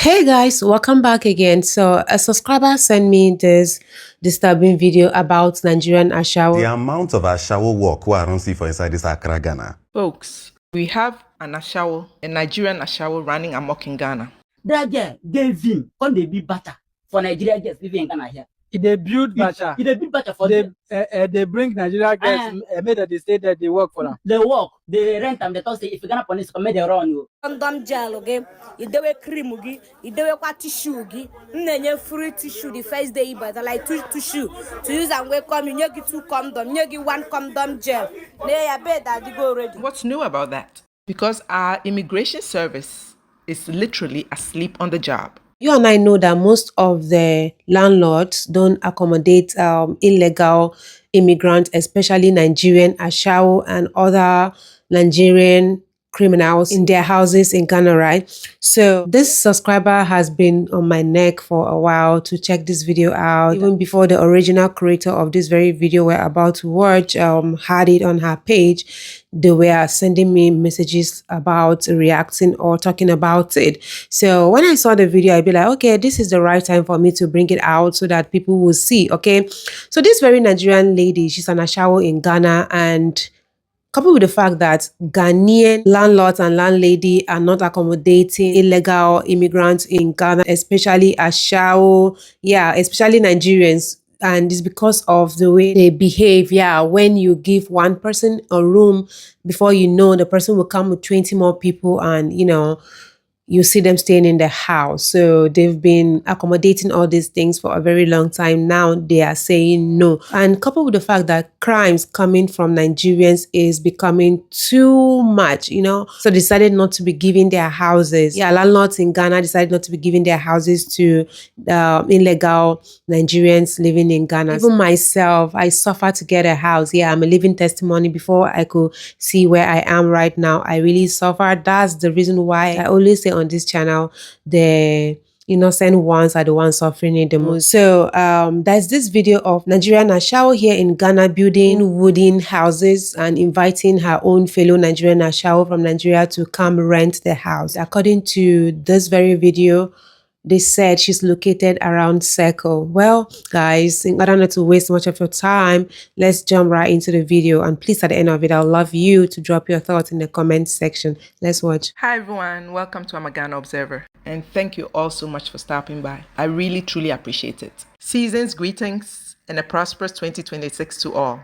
Hey guys, welcome back again. So a subscriber sent me this disturbing video about Nigerian ASHAWO. The amount of ASHAWO work I don't see for inside this Accra, Ghana. Folks, we have an ASHAWO, a Nigerian ASHAWO running amok in Ghana. That girl gave him on the big butter for Nigeria girls living in Ghana here. They build bacha. They build butter for they bring Nigeria girls made that they say that they work for them. They work, they rent them, they talk say if you Ghana police come, they run you. Condom gel, okay? You do a cream, okay? You do a tissue, okay? You free tissue the first day, but like two tissue to use and wake up. You get two condom, you get one condom gel. They are bed that you go already. What's new about that? Because our immigration service is literally asleep on the job. You and I know that most of the landlords don't accommodate illegal immigrants, especially Nigerian ASHAWO and other Nigerian criminals in their houses in Ghana, right? So this subscriber has been on my neck for a while to check this video out. Even before the original creator of this very video we're about to watch had it on her page, they were sending me messages about reacting or talking about it. So when I saw the video, I'd be like, okay, this is the right time for me to bring it out so that people will see, okay? So this very Nigerian lady, she's an ASHAWO in Ghana, and coupled with the fact that Ghanaian landlords and landlady are not accommodating illegal immigrants in Ghana, especially ASHAWO, especially Nigerians. And it's because of the way they behave. When you give one person a room, before you know, the person will come with 20 more people, and you see them staying in the house. So they've been accommodating all these things for a very long time. Now they are saying no. And coupled with the fact that crimes coming from Nigerians is becoming too much, so decided not to be giving their houses. Landlords in Ghana decided not to be giving their houses to illegal Nigerians living in Ghana. Even myself, I suffered to get a house. I'm a living testimony. Before I could see where I am right now, I really suffered. That's the reason why I always say on this channel, the innocent ones are the ones suffering it the most. So there's this video of Nigerian ASHAWO here in Ghana building wooden houses and inviting her own fellow Nigerian ASHAWO from Nigeria to come rent the house. According to this very video, they said she's located around Circle. Well, guys, in order not to waste much of your time, let's jump right into the video. And please, at the end of it, I'd love you to drop your thoughts in the comment section. Let's watch. Hi, everyone. Welcome to Ghana Observer. And thank you all so much for stopping by. I really, truly appreciate it. Season's greetings and a prosperous 2026 to all.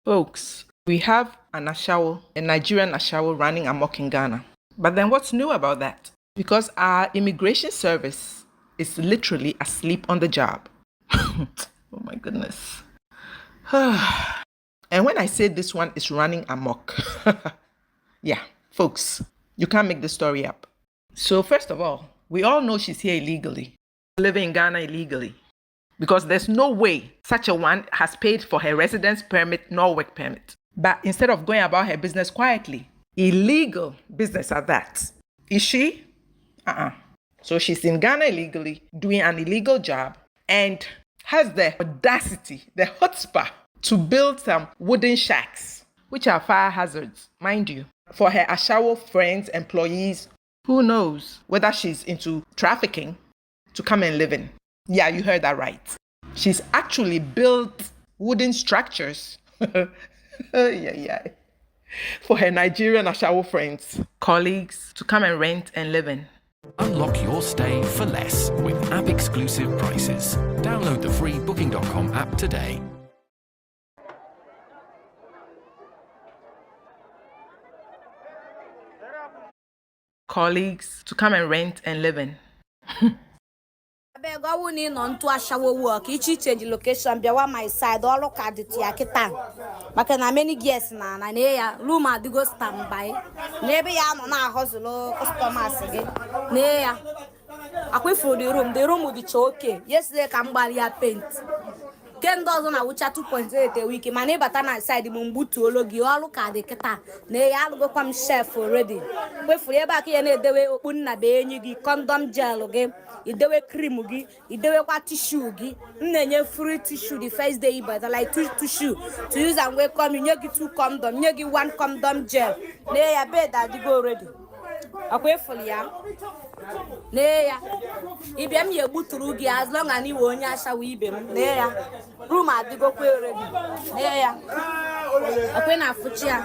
Folks, we have an ASHAWO, a Nigerian ASHAWO running amok in Ghana. But then what's new about that? Because our immigration service is literally asleep on the job. Oh my goodness. And when I say this one is running amok, folks, you can't make the story up. So first of all, we all know she's here illegally, living in Ghana illegally, because there's no way such a one has paid for her residence permit nor work permit. But instead of going about her business quietly, illegal business at that, is she? So she's in Ghana illegally, doing an illegal job, and has the audacity, the chutzpah, to build some wooden shacks, which are fire hazards, mind you, for her ASHAWO friends, employees. Who knows whether she's into trafficking to come and live in. Yeah, you heard that right. She's actually built wooden structures for her Nigerian ASHAWO friends, colleagues to come and rent and live in. Unlock your stay for less with app-exclusive prices. Download the free Booking.com app today. Colleagues to come and rent and live in. I go in on to ASHAWO work. Each change location. Be one my side. All look at it. Maka na many guests na neya room at go standby. Maybe I'm na hustle customers again. Neya. Akwe for the room will be okay. Yesterday can buy your paint. Ken doesn't na wucha 2.8 a week. My neighbor tana side mumbutu ologi all look at the keta. Neya go come chef already. We for eba ki ene dewe open na be enyi gi condom gel okay. Idewe cream gi, idewe tissue gi. Free tissue the first day, but like two tissue to use and wake up. You get two condom, you get one condom gel. They are bed that you go already. Okay, for ya. Neya. Ibem ye buturu gi as long as you onye ashawo ibem. Neya. Room adigo kwe already. Neya. Akwe na fuchia.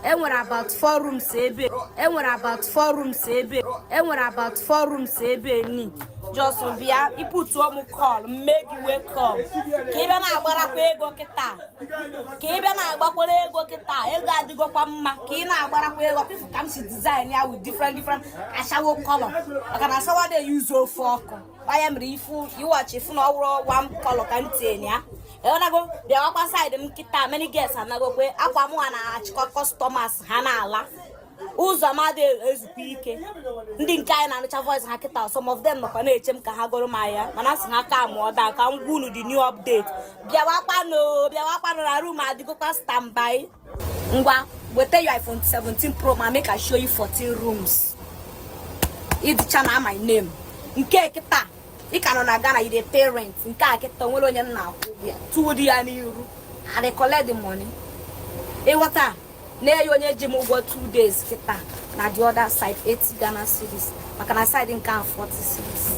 Enwere about 4 rooms ebe. Enwere about 4 rooms ebe. Enwere about 4 rooms ebe ni. Just bia iputu omu call, make you wake up. Ka ibe na agbara kwa ego kita. Ka ibe na agbakwa ego kita. Ego adigo kwa mma. Ka ị na agbara kwa ego people come to design ya with different ashawo color. Maka na sawa dey use ofu ọkụ. Why am ifu you watch if no one color kan ten ya. Go the upper side kita many guests and go kwe akwa mu na achiko customers ha na ala. Uzo ma dey ezupike. Ndị nke anyị na-anụcha voice ha kita, some of them nọkwa na-eche m ka ha goro ma ya mana sị ha ka mụọ da ka ngwunu the new update. Bịawakwa no na room adigokwa standby. Ngwa wete your iPhone 17 Pro ma make I show you 14 rooms. It's channel my name. Nke kita I cannot na Ghana, you dey pay rent. Nke a kita nwere onye nna akwụ ya. Tuodi ya n'iru. I dey collect the money. Wata na yo onye ji m ụgwọ 2 days kita na the other side 80 Ghana cedis. Maka na side nke 40 cedis.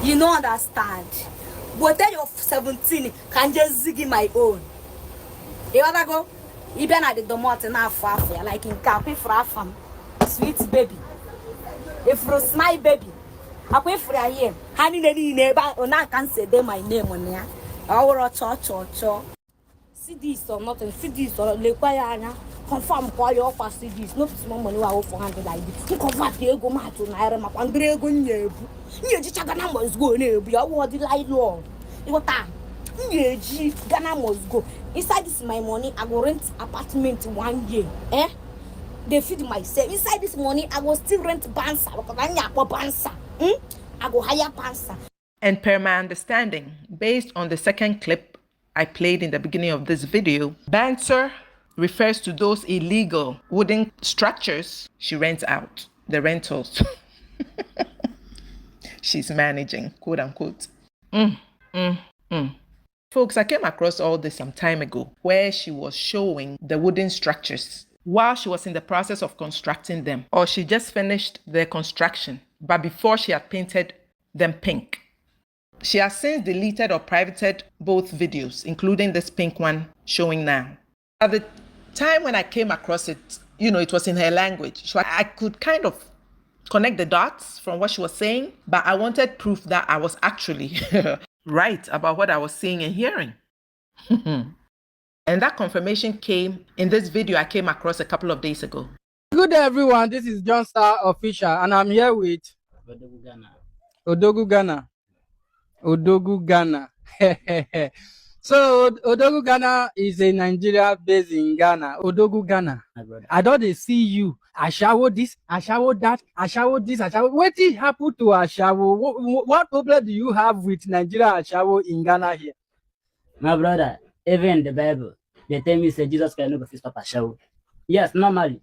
You know understand. But then your 17 can just ziggy my own. Wata go ibe na the domot na afọ ya like nke akwe for afam. Sweet baby. If you smile baby. Akwe fra here. Hani neni neba ona can say they my name on ya. Our cho. See this or nothing. See this or lekwaya anya. Confirm kwa your pass this. No small money wa 400 like this. You convert the ego ma to naira ma kwangre ego nyebu. Nyeji chaga na must go na ebu. Ya wo the lie law. You ta. Nyeji Ghana must go. Inside this my money I go rent apartment 1 year. They feed myself. Inside this money I go still rent bansa because I nyakwa bansa. I go hire pansa. And per my understanding, based on the second clip I played in the beginning of this video, banter refers to those illegal wooden structures she rents out, the rentals. She's managing, quote unquote. Folks, I came across all this some time ago where she was showing the wooden structures while she was in the process of constructing them, or she just finished their construction, but before she had painted them pink. She has since deleted or privated both videos, including this pink one showing now. At the time when I came across it, it was in her language. So I could kind of connect the dots from what she was saying, but I wanted proof that I was actually right about what I was seeing and hearing. And that confirmation came in this video I came across a couple of days ago. Good day, everyone. This is John Star Official, and I'm here with Odogu Ghana. So Odogu Ghana is a Nigeria based in Ghana. Odogu Ghana. I don't they see you. Ashawo this, Ashawo that, Ashawo this, Ashawo. What did happen to Ashawo? What problem do you have with Nigeria Ashawo in Ghana here? My brother, even in the Bible, they tell me say Jesus Christ no go fit stop Ashawo. Yes, normally.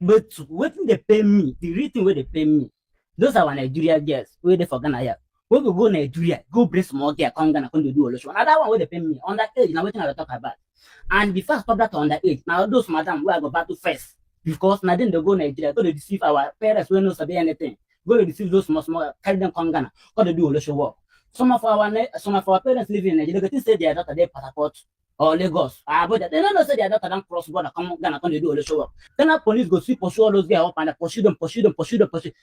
But what they pay me, the reason where they pay me, those are our Nigeria girls where they for Ghana here. We go Nigeria, go bring small girl, come Ghana, come to do all the show. Another one where they pay me underage. Now waiting I talk about. And before I stop that underage, now those madam where I go back to first because now then they go Nigeria, go to deceive our parents when no sabi anything. Go to deceive those small, carry them come Ghana, go to do all the show work. Some of our parents living in Nigeria, they say their daughter they passport or Lagos. But they don't know say their daughter don't cross border, come Ghana, come to do all the show work. Ghana police go see pursue all those girls up and pursue them.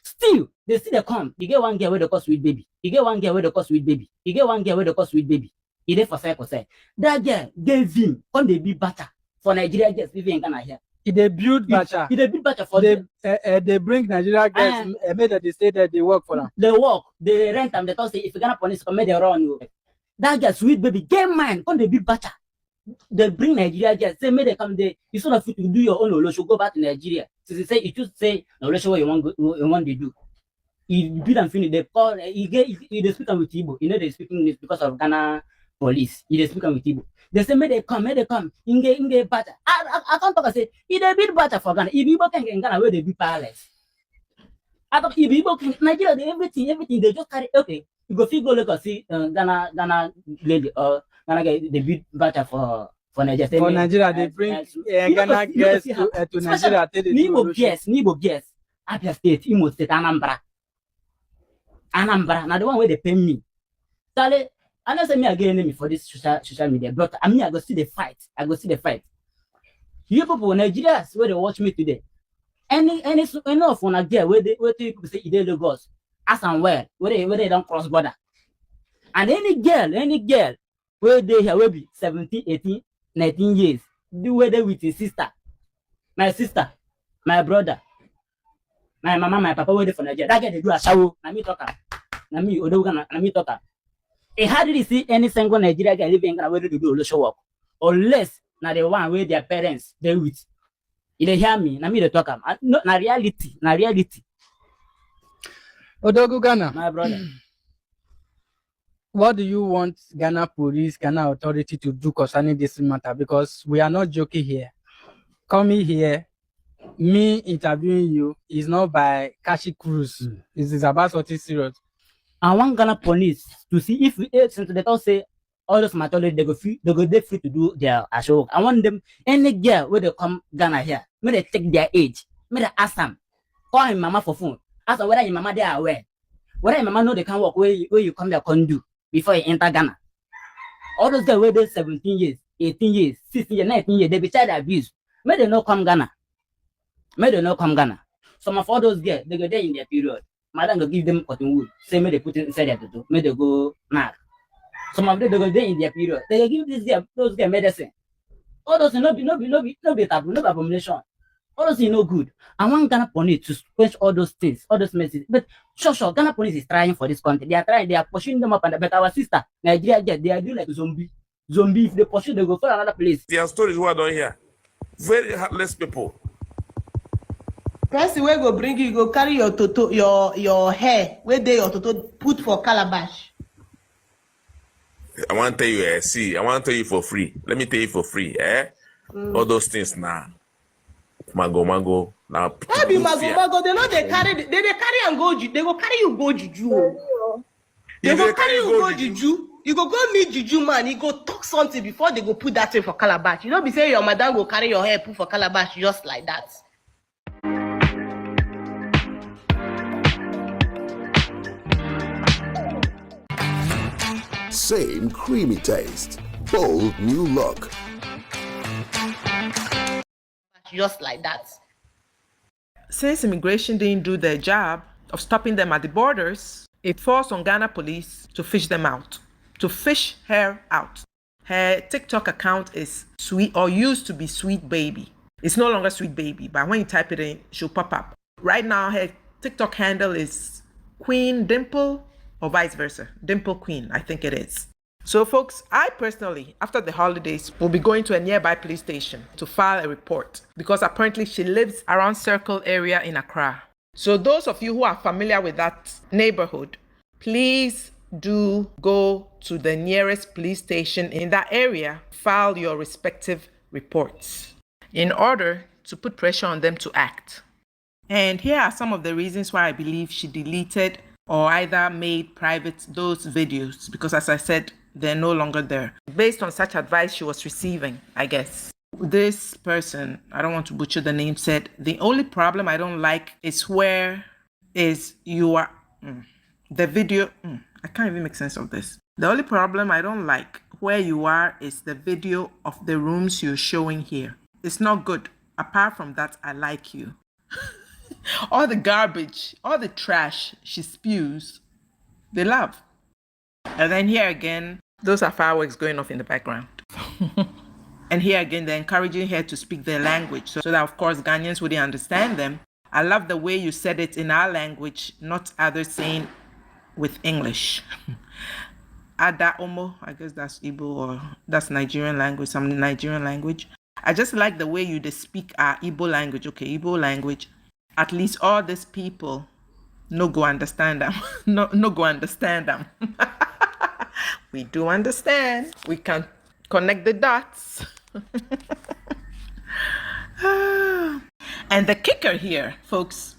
Still, they come. You get one girl where they call sweet baby. You get one girl where they call sweet baby. You get one girl where they call sweet baby. He dey for say. That girl gave him on the big batter for Nigeria girls living in Ghana here. They build bacha. They build bacha for them. They bring Nigeria girls. Made that they say that they work for them. They work. They rent them. They talk say if Ghana police come, make they run you. That girl sweet baby get mine on the big bacha. They bring Nigeria girls. Say make they come there. You sort of do your own olosho. Go back to Nigeria. So they say you just say no olosho what you want to do. You build and finish. They call. They speak with Igbo. They speaking English because of Ghana police. They speak with Igbo. They say may they come. Inge batter. I can't talk. I say if they build batter for Ghana. If Igbo can get Ghana where they be powerless. I thought if Igbo can Nigeria everything they just carry. Okay, you go go look and see Ghana lady or Ghana get they build batter for Nigeria. For Nigeria they bring Ghana girls to Nigeria. Nibo girls. Abia State, Imo State, Anambra. Now the one where they pay me. Charlie, I know say me again enemy for this social media, but I go see the fight. I go see the fight. You people, Nigerians, where they watch me today. Any enough when I get where people say they Lagos, as and where they don't cross border. And any girl where they here will be 17, 18, 19 years, do where they with his sister, my brother, my mama, my papa, where they for Nigeria. That girl they do ASHAWO. Na me talker. Na me Odoga na me talker. I hardly see any single Nigeria guy living in Ghana where they do social work. Unless na the one where their parents they with. You dey hear me? Na me the talker. No, na reality. Odogu Ghana, My brother. what do you want Ghana police, Ghana authority to do concerning this matter? Because we are not joking here. Coming here, me interviewing you is not by Kashi Cruise. This is about something serious. I want Ghana police to see if since they don't say all those matters they go free to do their ASHAWO. I want them any girl where they come Ghana here, may they take their age, may they ask them, call him mama for phone, ask them whether your mama they are aware, whether your mama know they can work where you come there can do before you enter Ghana. All those girls where they 17 years, 18 years, 16 years, 19 years, they be child abuse. May they not come Ghana. Some of all those girls, they go there in their period. Madam go give them cotton wool. Say may they put it inside their toto. May they go mad. Some of them they go there in their period. They go give those girls medicine. All those no be taboo, no be abomination. All those no good. I want Ghana police to quench all those things, all those messages. But sure, Ghana police is trying for this country. They are trying, they are pushing them up and but our sister, Nigeria, they are doing like zombie. If they pursue, they go for another place. Their stories who are down here. Very heartless people. Person wey go bring you go carry your toto your hair where they your toto put for calabash. I want to tell you, see, I want to tell you for free. Let me tell you for free, all those things now. Mago. Now. That be mago. They know they carry and go. They go carry you go juju. They go carry you go juju. You go meet juju man. You go talk something before they go put that thing for calabash. You know, be say your madam go carry your hair put for calabash just like that. Same creamy taste, bold new look. Just like that. Since immigration didn't do their job of stopping them at the borders, it falls on Ghana police to fish them out, to fish her out. Her TikTok account is sweet or used to be Sweet Baby. It's no longer Sweet Baby, but when you type it in, she'll pop up. Right now, her TikTok handle is Queen Dimple or vice versa. Dimple Queen, I think it is. So folks, I personally, after the holidays, will be going to a nearby police station to file a report because apparently she lives around Circle area in Accra. So those of you who are familiar with that neighborhood, please do go to the nearest police station in that area, file your respective reports in order to put pressure on them to act. And here are some of the reasons why I believe she deleted or either made private those videos, because as I said, they're no longer there. Based on such advice she was receiving, I guess. This person, I don't want to butcher the name, said, the only problem I don't like is where is you are, the video, I can't even make sense of this. The only problem I don't like where you are is the video of the rooms you're showing here. It's not good. Apart from that, I like you. All the garbage, all the trash she spews, they love. And then here again, those are fireworks going off in the background. And here again, they're encouraging her to speak their language so that, of course, Ghanaians wouldn't understand them. I love the way you said it in our language, not others saying with English. Ada Omo, I guess that's Igbo or that's Nigerian language, some Nigerian language. I just like the way you speak our Igbo language. Okay, Igbo language. At least all these people no go understand them. no go understand them. We do understand. We can connect the dots. And the kicker here, folks,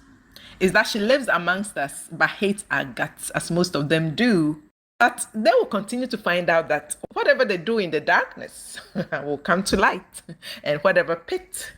is that she lives amongst us but hates our guts, as most of them do. But they will continue to find out that whatever they do in the darkness will come to light. And whatever pit,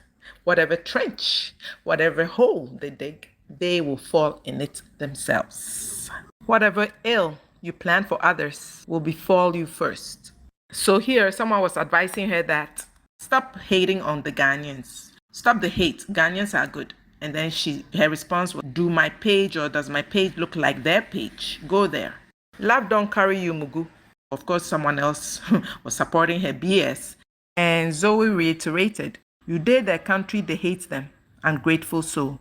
whatever trench, whatever hole they dig they will fall in it themselves. Whatever ill you plan for others will befall you first. So here, someone was advising her that stop hating on the Ghanaians. Stop the hate. Ghanaians are good. And then her response was, do my page or does my page look like their page? Go there. Love don't carry you, Mugu. Of course, someone else was supporting her BS. And Zoe reiterated, you dare their country, they hate them. Ungrateful soul.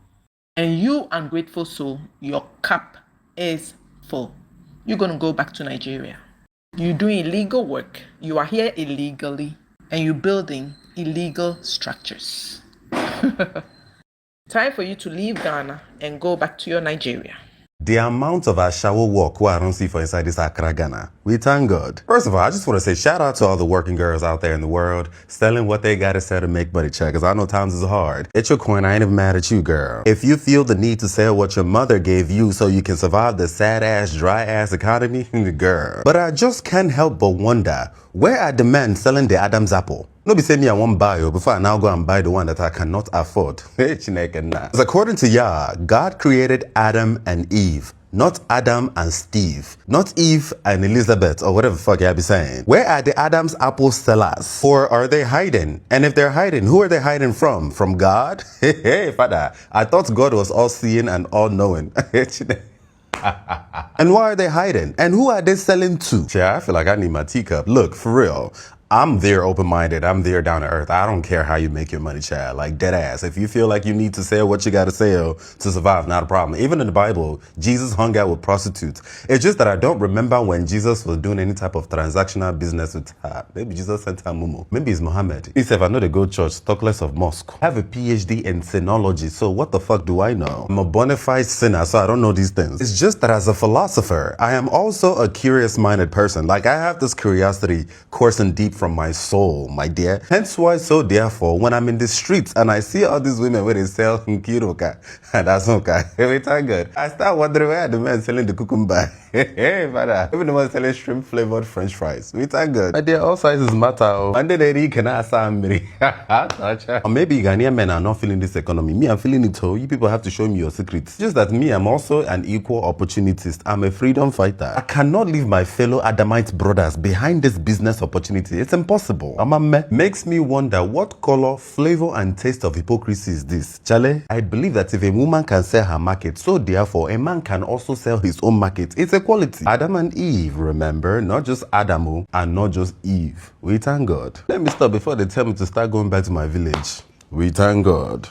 And you, ungrateful soul, your cup is full. You're going to go back to Nigeria. You're doing illegal work. You are here illegally. And you're building illegal structures. Time for you to leave Ghana and go back to your Nigeria. The amount of ASHAWO work I don't see for inside this Accra, Ghana, we thank God. First of all, I just want to say shout out to all the working girls out there in the world selling what they gotta sell to make money, check, because I know times is hard. It's your coin, I ain't even mad at you, girl. If you feel the need to sell what your mother gave you so you can survive the sad-ass, dry-ass economy, girl. But I just can't help but wonder, where are the men selling the Adam's apple? No be say me I won't buy you before I now go and buy the one that I cannot afford. Because according to Yah, God created Adam and Eve, not Adam and Steve, not Eve and Elizabeth or whatever the fuck I be saying. Where are the Adam's apple sellers? Or are they hiding? And if they're hiding, who are they hiding from? From God? Hey, Father, I thought God was all-seeing and all-knowing. And why are they hiding? And who are they selling to? Yeah, I feel like I need my teacup. Look, for real. I'm there open-minded. I'm there down to earth. I don't care how you make your money, child. Like, dead ass. If you feel like you need to sell what you got to sell to survive, not a problem. Even in the Bible, Jesus hung out with prostitutes. It's just that I don't remember when Jesus was doing any type of transactional business with her. Maybe Jesus sent her mumu. Maybe it's Muhammad. He said, if I know they go church, talk less of mosque. I have a PhD in sinology, so what the fuck do I know? I'm a bona fide sinner, so I don't know these things. It's just that as a philosopher, I am also a curious-minded person. Like, I have this curiosity coursing deep from my soul, my dear. Hence why, so therefore, when I'm in the streets and I see all these women where they sell nkiroka and asoka, every time good, I start wondering where are the men selling the cucumber. Hey, father. Even the ones selling shrimp-flavored French fries. We thank God. My dear, all sizes matter. And then they can ask or maybe Ghanaian men are not feeling this economy. Me, I'm feeling it too. You people have to show me your secrets. It's just that me, I'm also an equal opportunist. I'm a freedom fighter. I cannot leave my fellow Adamite brothers behind this business opportunity. It's impossible. Makes me wonder what color, flavor, and taste of hypocrisy is this. Chale, I believe that if a woman can sell her market, so therefore a man can also sell his own market. It's equality. Adam and Eve, remember? Not just Adamu and not just Eve. We thank God. Let me stop before they tell me to start going back to my village. We thank God.